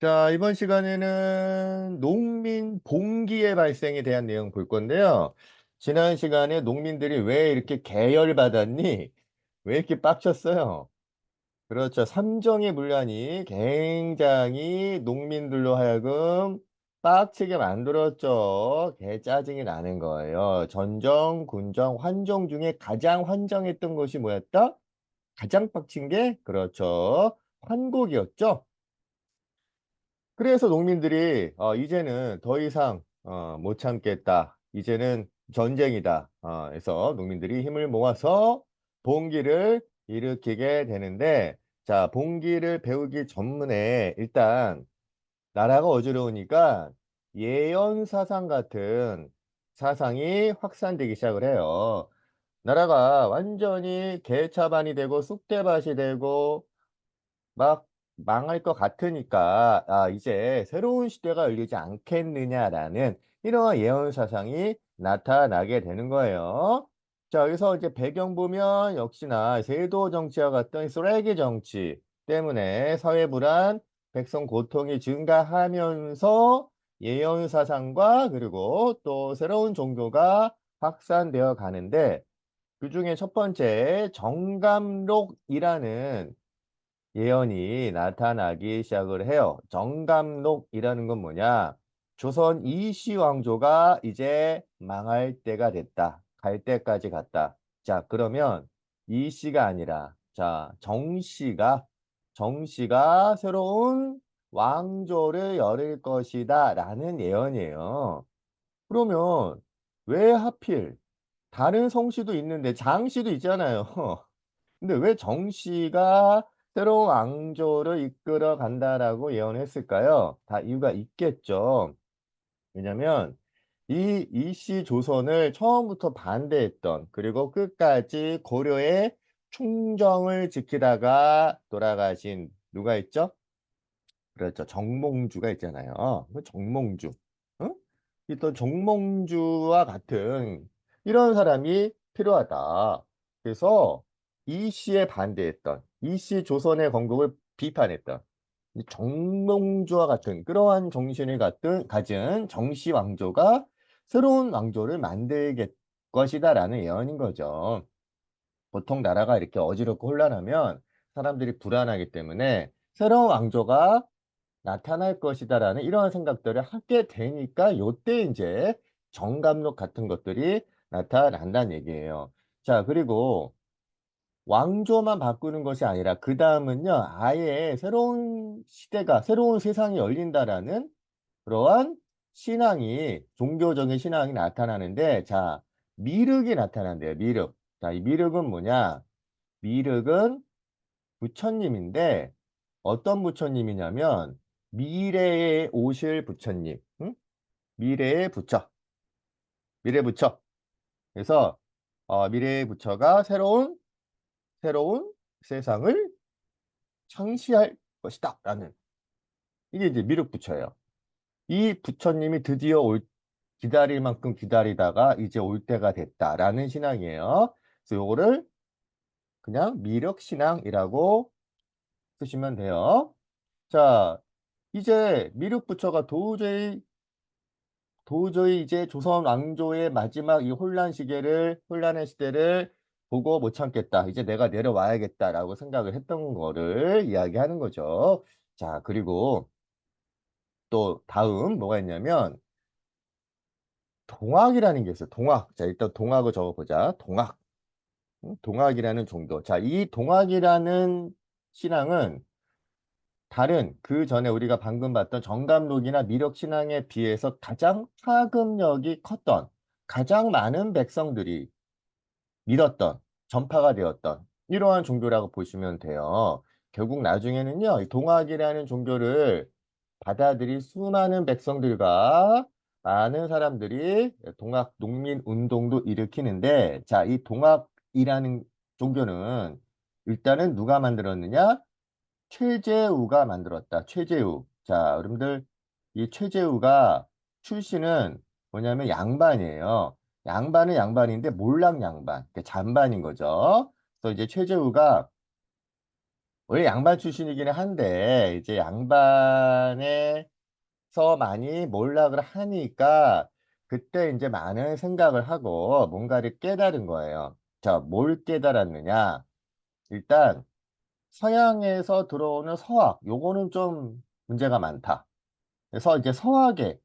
자, 이번 시간에는 농민 봉기의 발생에 대한 내용 볼 건데요. 지난 시간에 농민들이 왜 이렇게 계열받았니? 왜 이렇게 빡쳤어요? 그렇죠. 삼정의 문란이 굉장히 농민들로 하여금 빡치게 만들었죠. 짜증이 나는 거예요. 전정, 군정, 환정 중에 가장 환정했던 것이 뭐였다? 가장 빡친 게 그렇죠. 환곡이었죠. 그래서 농민들이 이제는 더 이상 못 참겠다. 이제는 전쟁이다. 해서 농민들이 힘을 모아서 봉기를 일으키게 되는데, 자, 봉기를 배우기 전문에 일단 나라가 어지러우니까 예언 사상 같은 사상이 확산되기 시작을 해요. 나라가 완전히 개차반이 되고 쑥대밭이 되고 막 망할 것 같으니까 이제 새로운 시대가 열리지 않겠느냐라는 이러한 예언 사상이 나타나게 되는 거예요. 자, 여기서 이제 배경 보면 역시나 세도 정치와 같은 쓰레기 정치 때문에 사회 불안, 백성 고통이 증가하면서 예언 사상과 그리고 또 새로운 종교가 확산되어 가는데, 그중에 첫 번째 정감록이라는 예언이 나타나기 시작을 해요. 정감록이라는 건 뭐냐? 조선 이씨 왕조가 이제 망할 때가 됐다. 갈 때까지 갔다. 자, 그러면 이씨가 아니라 정씨가 새로운 왕조를 열릴 것이다 라는 예언이에요. 그러면 왜 하필 다른 성씨도 있는데 장씨도 있잖아요. 근데 왜 정씨가 새로운 왕조를 이끌어 간다라고 예언했을까요? 다 이유가 있겠죠. 왜냐면 이 이씨 조선을 처음부터 반대했던, 그리고 끝까지 고려의 충정을 지키다가 돌아가신 누가 있죠? 그렇죠. 정몽주가 있잖아요. 그 정몽주. 응? 또 정몽주와 같은 이런 사람이 필요하다. 그래서 이씨에 반대했던, 이씨 조선의 건국을 비판했던 이 정몽주와 같은 그러한 정신을 가진 정씨 왕조가 새로운 왕조를 만들 것이다라는 예언인 거죠. 보통 나라가 이렇게 어지럽고 혼란하면 사람들이 불안하기 때문에 새로운 왕조가 나타날 것이다라는 이러한 생각들을 하게 되니까 요때 이제 정감록 같은 것들이 나타난다는 얘기예요. 자, 그리고 왕조만 바꾸는 것이 아니라 그다음은요, 아예 새로운 시대가, 새로운 세상이 열린다라는 그러한 신앙이, 종교적인 신앙이 나타나는데, 자, 미륵이 나타난대요. 미륵. 자, 이 미륵은 뭐냐? 미륵은 부처님인데, 어떤 부처님이냐면 미래에 오실 부처님. 응? 미래의 부처. 미래 부처. 그래서 미래의 부처가 새로운 세상을 창시할 것이다 라는, 이게 이제 미륵 부처예요. 이 부처님이 드디어 기다릴 만큼 기다리다가 이제 올 때가 됐다라는 신앙이에요. 그래서 요거를 그냥 미륵 신앙이라고 쓰시면 돼요. 자, 이제 미륵 부처가 도저히 이제 조선 왕조의 마지막 이 혼란의 시대를 보고 못 참겠다. 이제 내가 내려와야겠다라고 생각을 했던 거를 이야기하는 거죠. 자, 그리고 또 다음 뭐가 있냐면 동학이라는 게 있어요. 동학. 자, 일단 동학을 적어보자. 동학. 동학이라는 종교. 자, 이 동학이라는 신앙은 다른 그 전에 우리가 방금 봤던 정감록이나 미륵 신앙에 비해서 가장 파급력이 컸던, 가장 많은 백성들이 믿었던, 전파가 되었던 이러한 종교라고 보시면 돼요. 결국 나중에는요, 이 동학이라는 종교를 받아들일 수많은 백성들과 많은 사람들이 동학 농민 운동도 일으키는데, 자, 이 동학이라는 종교는 일단은 누가 만들었느냐? 최재우가 만들었다. 최재우. 자, 여러분들, 이 최재우가 출신은 뭐냐면 양반이에요. 양반은 양반인데 몰락 양반, 그러니까 잔반인 거죠. 그래서 이제 최재우가 원래 양반 출신이기는 한데 이제 양반에서 많이 몰락을 하니까 그때 이제 많은 생각을 하고 뭔가를 깨달은 거예요. 자, 뭘 깨달았느냐? 일단 서양에서 들어오는 서학, 요거는 좀 문제가 많다. 그래서 이제 서학에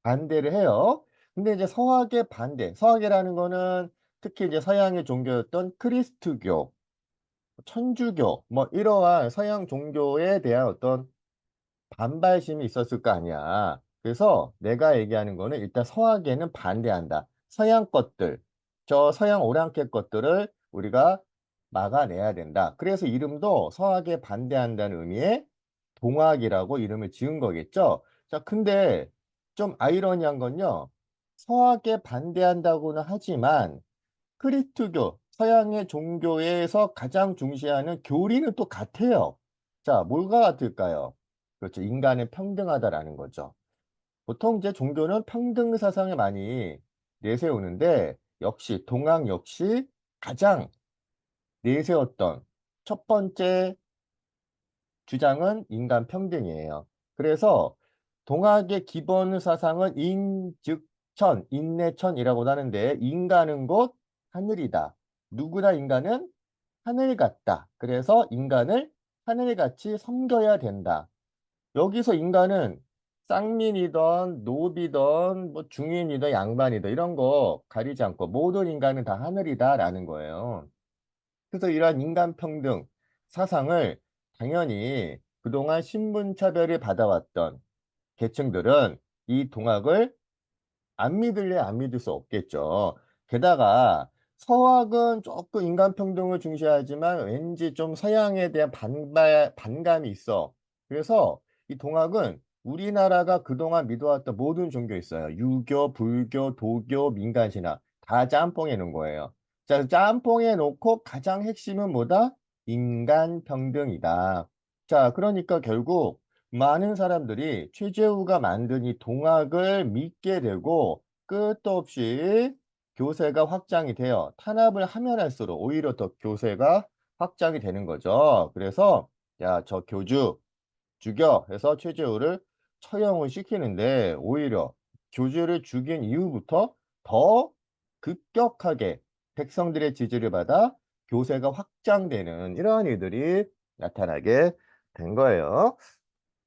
반대를 해요. 근데 이제 서학의 반대, 서학이라는 거는 특히 이제 서양의 종교였던 크리스트교, 천주교, 뭐 이러한 서양 종교에 대한 어떤 반발심이 있었을 거 아니야. 그래서 내가 얘기하는 거는 일단 서학에는 반대한다. 서양 것들, 저 서양 오랑캐 것들을 우리가 막아내야 된다. 그래서 이름도 서학에 반대한다는 의미의 동학이라고 이름을 지은 거겠죠. 자, 근데 좀 아이러니한 건요. 서학에 반대한다고는 하지만 크리스트교, 서양의 종교에서 가장 중시하는 교리는 또 같아요. 자, 뭐가 같을까요? 그렇죠. 인간은 평등하다라는 거죠. 보통 이제 종교는 평등 사상을 많이 내세우는데, 역시, 동학 역시 가장 내세웠던 첫 번째 주장은 인간 평등이에요. 그래서 동학의 기본 사상은 인즉천, 인내천이라고 하는데 인간은 곧 하늘이다. 누구나 인간은 하늘 같다. 그래서 인간을 하늘같이 섬겨야 된다. 여기서 인간은 쌍민이든 노비든 뭐 중인이든 양반이든 이런 거 가리지 않고 모든 인간은 다 하늘이다라는 거예요. 그래서 이러한 인간평등 사상을 당연히 그동안 신분차별을 받아왔던 계층들은 이 동학을 안 믿을래 안 믿을 수 없겠죠. 게다가 서학은 조금 인간평등을 중시하지만 왠지 좀 서양에 대한 반감이 있어. 그래서 이 동학은 우리나라가 그동안 믿어왔던 모든 종교 있어요. 유교, 불교, 도교, 민간신화 다 짬뽕해 놓은 거예요. 자, 짬뽕해 놓고 가장 핵심은 뭐다? 인간평등이다. 자, 그러니까 결국 많은 사람들이 최재우가 만든 이 동학을 믿게 되고 끝도 없이 교세가 확장이 되어 탄압을 하면 할수록 오히려 더 교세가 확장이 되는 거죠. 그래서 야, 저 교주 죽여 해서 최재우를 처형을 시키는데 오히려 교주를 죽인 이후부터 더 급격하게 백성들의 지지를 받아 교세가 확장되는 이러한 일들이 나타나게 된 거예요.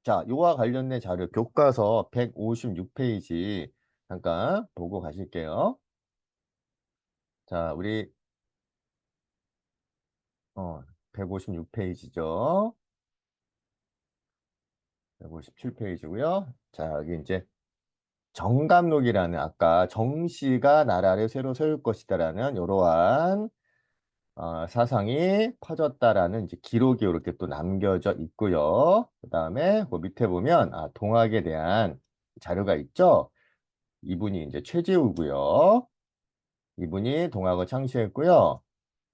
자, 요와 관련된 자료 교과서 156페이지 잠깐 보고 가실게요. 자, 우리 156페이지죠. 157페이지고요. 자, 여기 이제 정감록이라는 아까 정씨가 나라를 새로 세울 것이다라는 이러한 사상이 퍼졌다라는 이제 기록이 이렇게 또 남겨져 있고요. 그다음에 그 밑에 보면 동학에 대한 자료가 있죠. 이분이 이제 최재우고요. 이분이 동학을 창시했고요.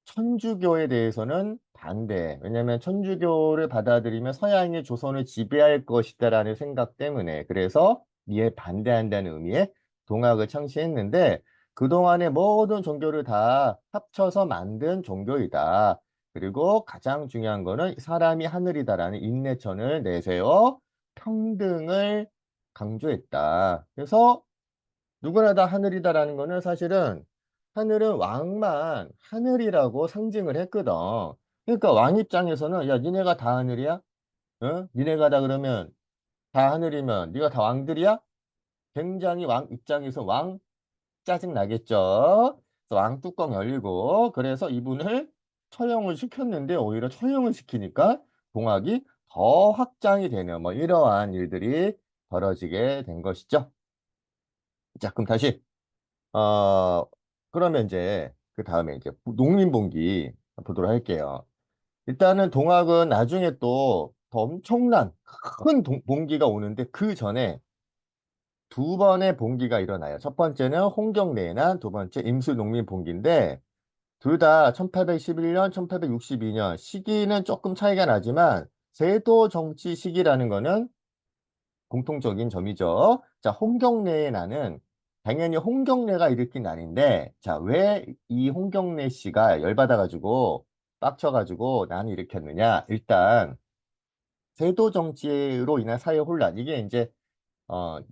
천주교에 대해서는 반대. 왜냐하면 천주교를 받아들이면 서양이 조선을 지배할 것이다라는 생각 때문에 그래서 이에 반대한다는 의미의 동학을 창시했는데 그동안의 모든 종교를 다 합쳐서 만든 종교이다. 그리고 가장 중요한 거는 사람이 하늘이다라는 인내천을 내세워 평등을 강조했다. 그래서 누구나 다 하늘이다라는 거는 사실은 하늘은 왕만 하늘이라고 상징을 했거든. 그러니까 왕 입장에서는 야, 니네가 다 하늘이야? 어? 니네가 다 그러면 다 하늘이면 네가 다 왕들이야? 굉장히 왕 입장에서 왕 짜증 나겠죠. 그래서 왕 뚜껑 열리고 그래서 이분을 처형을 시켰는데 오히려 처형을 시키니까 동학이 더 확장이 되는 뭐 이러한 일들이 벌어지게 된 것이죠. 자, 그럼 다시 어, 그러면 이제 그 다음에 이제 농민봉기 보도록 할게요. 일단은 동학은 나중에 또 더 엄청난 큰 봉기가 오는데 그 전에 두 번의 봉기가 일어나요. 첫 번째는 홍경래난, 두 번째 임수농민봉기인데 둘 다 1811년, 1862년 시기는 조금 차이가 나지만 세도 정치 시기라는 거는 공통적인 점이죠. 자, 홍경래의 난은 당연히 홍경래가 일으킨 난인데, 자, 왜 이 홍경래 씨가 열받아가지고 빡쳐가지고 나는 이렇게 했느냐? 일단 세도 정치로 인한 사회 혼란 이게 이제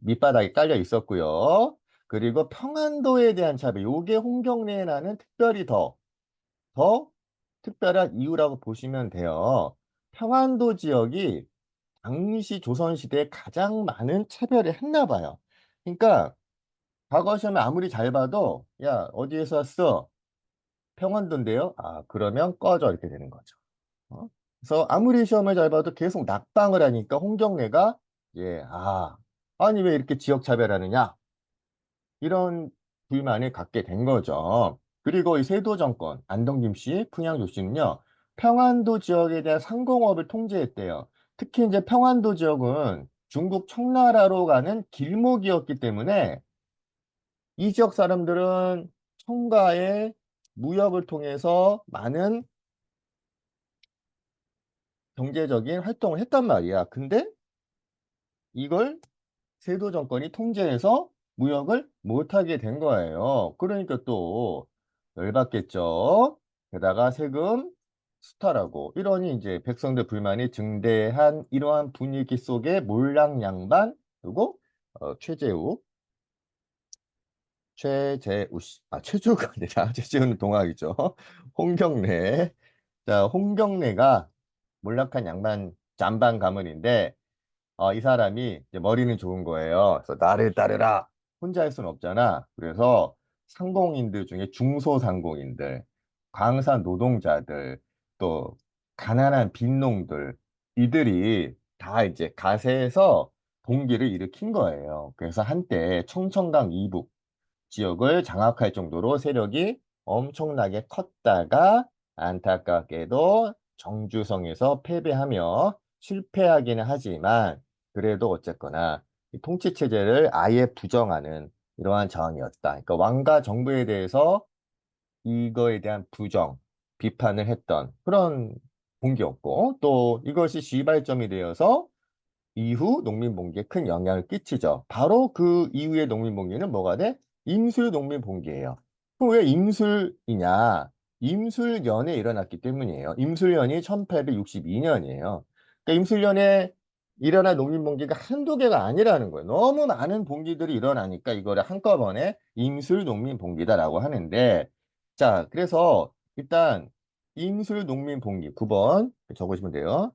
밑바닥에 깔려 있었고요. 그리고 평안도에 대한 차별, 요게 홍경래에 나는 특별히 더 특별한 이유라고 보시면 돼요. 평안도 지역이 당시 조선시대에 가장 많은 차별을 했나 봐요. 그러니까 과거 시험에 아무리 잘 봐도 야 어디에서 왔어? 평안도인데요. 아 그러면 꺼져 이렇게 되는 거죠. 어? 그래서 아무리 시험을 잘 봐도 계속 낙방을 하니까 홍경래가 아니 왜 이렇게 지역 차별하느냐 이런 불만을 갖게 된 거죠. 그리고 이 세도 정권 안동 김씨, 풍양조 씨는요 평안도 지역에 대한 상공업을 통제했대요. 특히 이제 평안도 지역은 중국 청나라로 가는 길목이었기 때문에 이 지역 사람들은 청가의 무역을 통해서 많은 경제적인 활동을 했단 말이야. 근데 이걸 세도 정권이 통제해서 무역을 못하게 된 거예요. 그러니까 또 열받겠죠. 게다가 세금 수탈하고 이러니 이제 백성들 불만이 증대한 이러한 분위기 속에 몰락 양반 그리고 최재우 최재우 씨, 최재우가 아니라 최재우는 동학이죠. 홍경래. 자, 홍경래가 몰락한 양반 잠반 가문인데 이 사람이 이제 머리는 좋은 거예요. 그래서 나를 따르라. 혼자 할 수는 없잖아. 그래서 상공인들 중에 중소상공인들, 광산 노동자들, 또 가난한 빈농들, 이들이 다 이제 가세해서 봉기를 일으킨 거예요. 그래서 한때 청천강 이북 지역을 장악할 정도로 세력이 엄청나게 컸다가 안타깝게도 정주성에서 패배하며 실패하기는 하지만 그래도 어쨌거나 이 통치 체제를 아예 부정하는 이러한 자원이었다. 그러니까 왕과 정부에 대해서 이거에 대한 부정, 비판을 했던 그런 공기였고 또 이것이 시발점이 되어서 이후 농민봉기에 큰 영향을 끼치죠. 바로 그 이후의 농민봉기는 뭐가 돼? 임술농민봉기예요. 그럼 왜 임술이냐? 임술년에 일어났기 때문이에요. 임술년이 1862년이에요. 그러니까 임술년에 일어난 농민봉기가 한두 개가 아니라는 거예요. 너무 많은 봉기들이 일어나니까 이거를 한꺼번에 임술농민봉기다라고 하는데 자, 그래서 일단 임술농민봉기 9번 적으시면 돼요.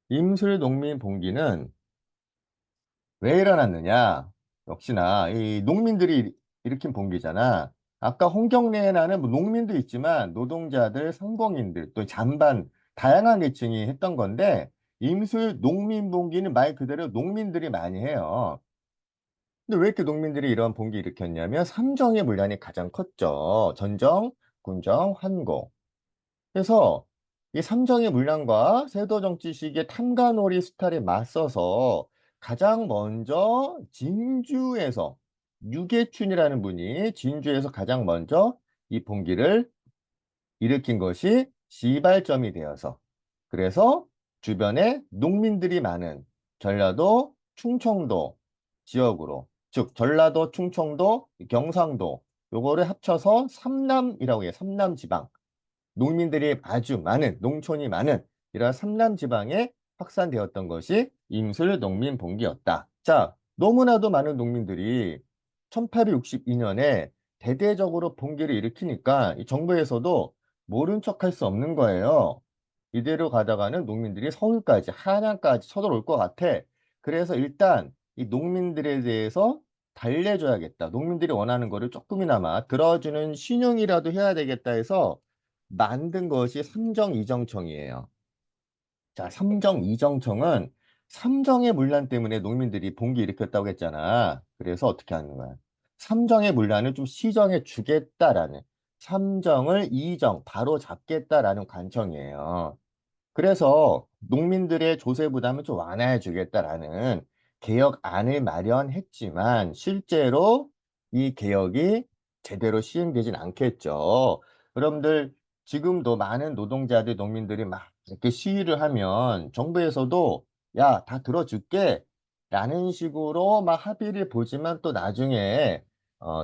임술농민봉기는 왜 일어났느냐? 역시나 이 농민들이 일으킨 봉기잖아. 아까 홍경래에 나는 뭐 농민도 있지만 노동자들, 상공인들, 또 잔반 다양한 계층이 했던 건데 임술 농민봉기는 말 그대로 농민들이 많이 해요. 근데 왜 이렇게 농민들이 이런 봉기 일으켰냐면 삼정의 문란이 가장 컸죠. 전정, 군정, 환공. 그래서 이 삼정의 문란과 세도 정치 시기의 탐관오리 수탈에 맞서서 가장 먼저 진주에서 유계춘이라는 분이 진주에서 가장 먼저 이 봉기를 일으킨 것이 시발점이 되어서 그래서 주변에 농민들이 많은 전라도, 충청도 지역으로 즉 전라도, 충청도, 경상도 요거를 합쳐서 삼남이라고 해요. 삼남지방 농민들이 아주 많은 농촌이 많은 이러한 삼남 지방에 확산되었던 것이 임술 농민 봉기였다. 자, 너무나도 많은 농민들이 1862년에 대대적으로 봉기를 일으키니까 이 정부에서도 모른 척할 수 없는 거예요. 이대로 가다가는 농민들이 서울까지 한양까지 쳐들어올 것 같아. 그래서 일단 이 농민들에 대해서 달래줘야겠다. 농민들이 원하는 거를 조금이나마 들어주는 신용이라도 해야 되겠다 해서 만든 것이 삼정이정청이에요. 자, 삼정이정청은 삼정의 문란 때문에 농민들이 봉기 일으켰다고 했잖아. 그래서 어떻게 하는 거야? 삼정의 문란을 좀 시정해 주겠다라는 삼정을 이정, 바로 잡겠다라는 관청이에요. 그래서 농민들의 조세 부담을 좀 완화해 주겠다라는 개혁안을 마련했지만 실제로 이 개혁이 제대로 시행되진 않겠죠. 여러분들 지금도 많은 노동자들, 농민들이 막 이렇게 시위를 하면 정부에서도 야, 다 들어줄게 라는 식으로 막 합의를 보지만 또 나중에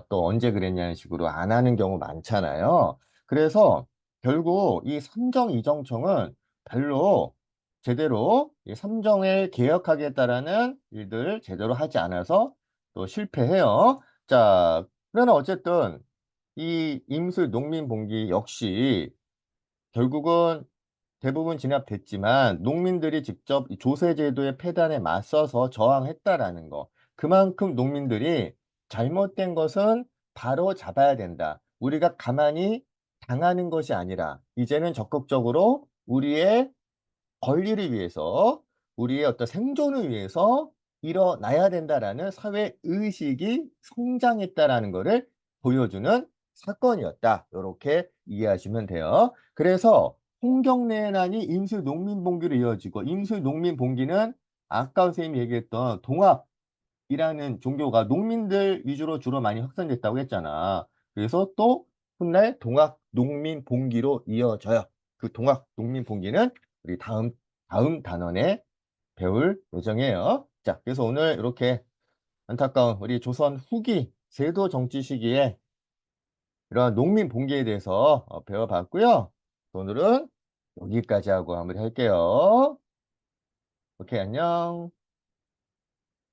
또 언제 그랬냐는 식으로 안 하는 경우 많잖아요. 그래서 결국 이 삼정이정청은 별로 제대로 이 삼정을 개혁하겠다라는 일들을 제대로 하지 않아서 또 실패해요. 자, 그러나 어쨌든 이 임술 농민봉기 역시 결국은 대부분 진압됐지만 농민들이 직접 이 조세제도의 폐단에 맞서서 저항했다라는 거. 그만큼 농민들이 잘못된 것은 바로 잡아야 된다. 우리가 가만히 당하는 것이 아니라 이제는 적극적으로 우리의 권리를 위해서 우리의 어떤 생존을 위해서 일어나야 된다라는 사회 의식이 성장했다라는 거를 보여주는 사건이었다. 요렇게 이해하시면 돼요. 그래서 홍경래난이 임술농민봉기로 이어지고 임술농민봉기는 아까 선생님이 얘기했던 동학이라는 종교가 농민들 위주로 주로 많이 확산됐다고 했잖아. 그래서 또 훗날 동학농민봉기로 이어져요. 그 동학농민봉기는 우리 다음 단원에 배울 예정이에요. 자, 그래서 오늘 이렇게 안타까운 우리 조선 후기 세도 정치 시기에 이러한 농민 봉기에 대해서 배워봤고요. 오늘은 여기까지 하고 마무리할게요. 오케이, 안녕.